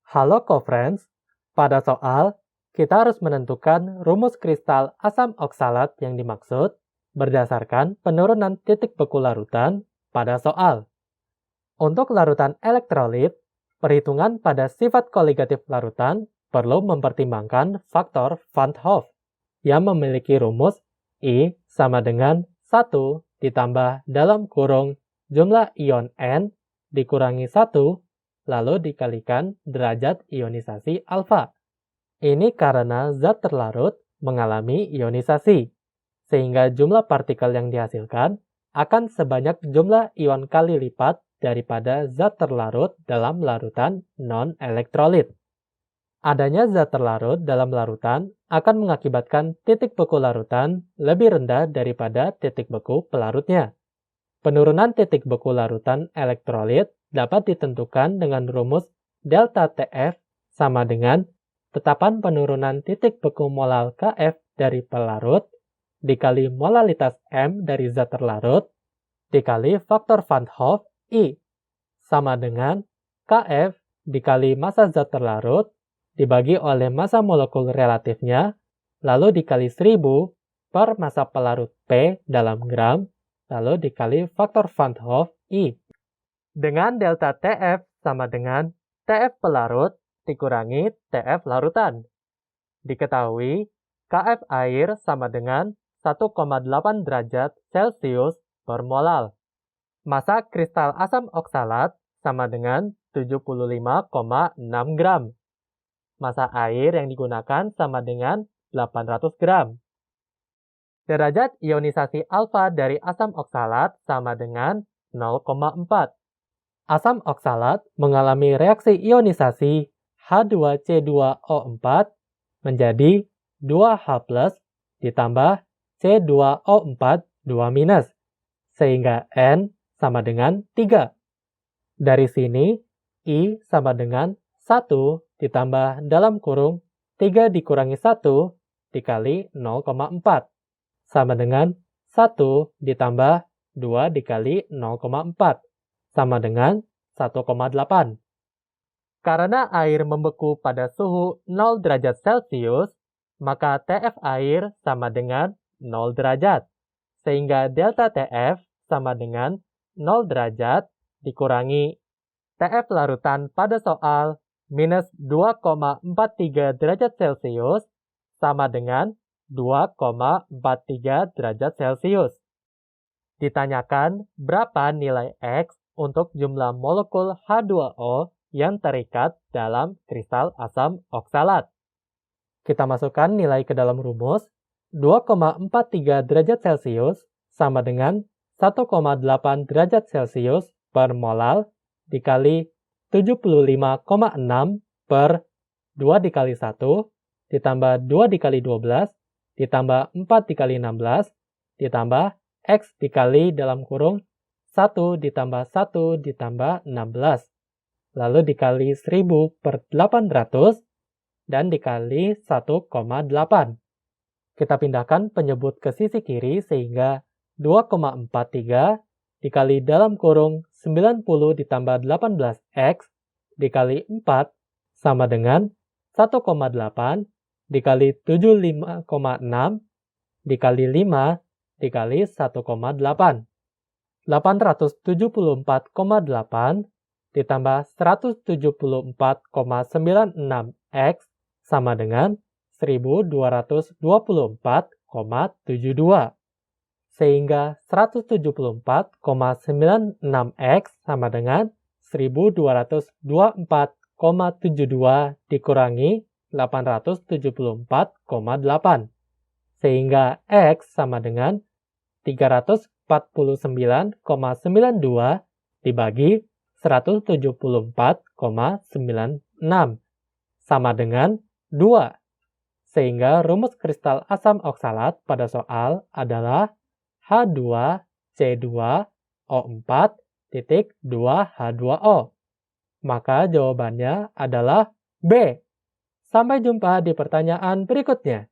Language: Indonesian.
Halo co-friends, pada soal kita harus menentukan rumus kristal asam oksalat yang dimaksud berdasarkan penurunan titik beku larutan pada soal. Untuk larutan elektrolit, perhitungan pada sifat koligatif larutan perlu mempertimbangkan faktor Van 't Hoff yang memiliki rumus I sama dengan 1 ditambah dalam kurung jumlah ion N dikurangi 1 lalu dikalikan derajat ionisasi alfa. Ini karena zat terlarut mengalami ionisasi, sehingga jumlah partikel yang dihasilkan akan sebanyak jumlah ion kali lipat daripada zat terlarut dalam larutan non-elektrolit. Adanya zat terlarut dalam larutan akan mengakibatkan titik beku larutan lebih rendah daripada titik beku pelarutnya. Penurunan titik beku larutan elektrolit dapat ditentukan dengan rumus delta TF sama dengan tetapan penurunan titik beku molal Kf dari pelarut dikali molalitas M dari zat terlarut dikali faktor Van 't Hoff I sama dengan Kf dikali massa zat terlarut dibagi oleh massa molekul relatifnya lalu dikali 1000 per massa pelarut P dalam gram lalu dikali faktor Van 't Hoff I. Dengan delta TF sama dengan TF pelarut dikurangi TF larutan. Diketahui, Kf air sama dengan 1,8 derajat Celcius per molal. Massa kristal asam oksalat sama dengan 75,6 gram. Massa air yang digunakan sama dengan 800 gram. Derajat ionisasi alfa dari asam oksalat sama dengan 0,4. Asam oksalat mengalami reaksi ionisasi H2C2O4 menjadi 2H+ ditambah C2O4 2-, sehingga N sama dengan 3. Dari sini, I sama dengan 1 ditambah dalam kurung 3 dikurangi 1 dikali 0,4 sama dengan 1 ditambah 2 dikali 0,4 sama dengan 1,8. Karena air membeku pada suhu 0 derajat Celcius, maka TF air sama dengan 0 derajat. Sehingga delta TF sama dengan 0 derajat dikurangi TF larutan pada soal minus 2,43 derajat Celcius sama dengan 2,43 derajat Celcius. Ditanyakan berapa nilai X untuk jumlah molekul H2O yang terikat dalam kristal asam oksalat. Kita masukkan nilai ke dalam rumus. 2,43 derajat Celcius sama dengan 1,8 derajat Celcius per molal dikali 75,6 per 2 dikali 1 ditambah 2 dikali 12 ditambah 4 dikali 16 ditambah X dikali dalam kurung 1 ditambah 1 ditambah 16. Lalu dikali 1000 per 800 dan dikali 1,8. Kita pindahkan penyebut ke sisi kiri sehingga 2,43 dikali dalam kurung 90 ditambah 18X dikali 4 sama dengan 1,8 dikali 75,6 dikali 5 dikali 1,8. 874,8 ditambah 174,96X sama dengan 1224,72. Sehingga 174,96X sama dengan 1224,72 dikurangi 874,8. Sehingga X sama dengan 349,92 dibagi 174,96 sama dengan 2. Sehingga rumus kristal asam oksalat pada soal adalah H2C2O4 titik 2H2O. Maka jawabannya adalah B. Sampai jumpa di pertanyaan berikutnya.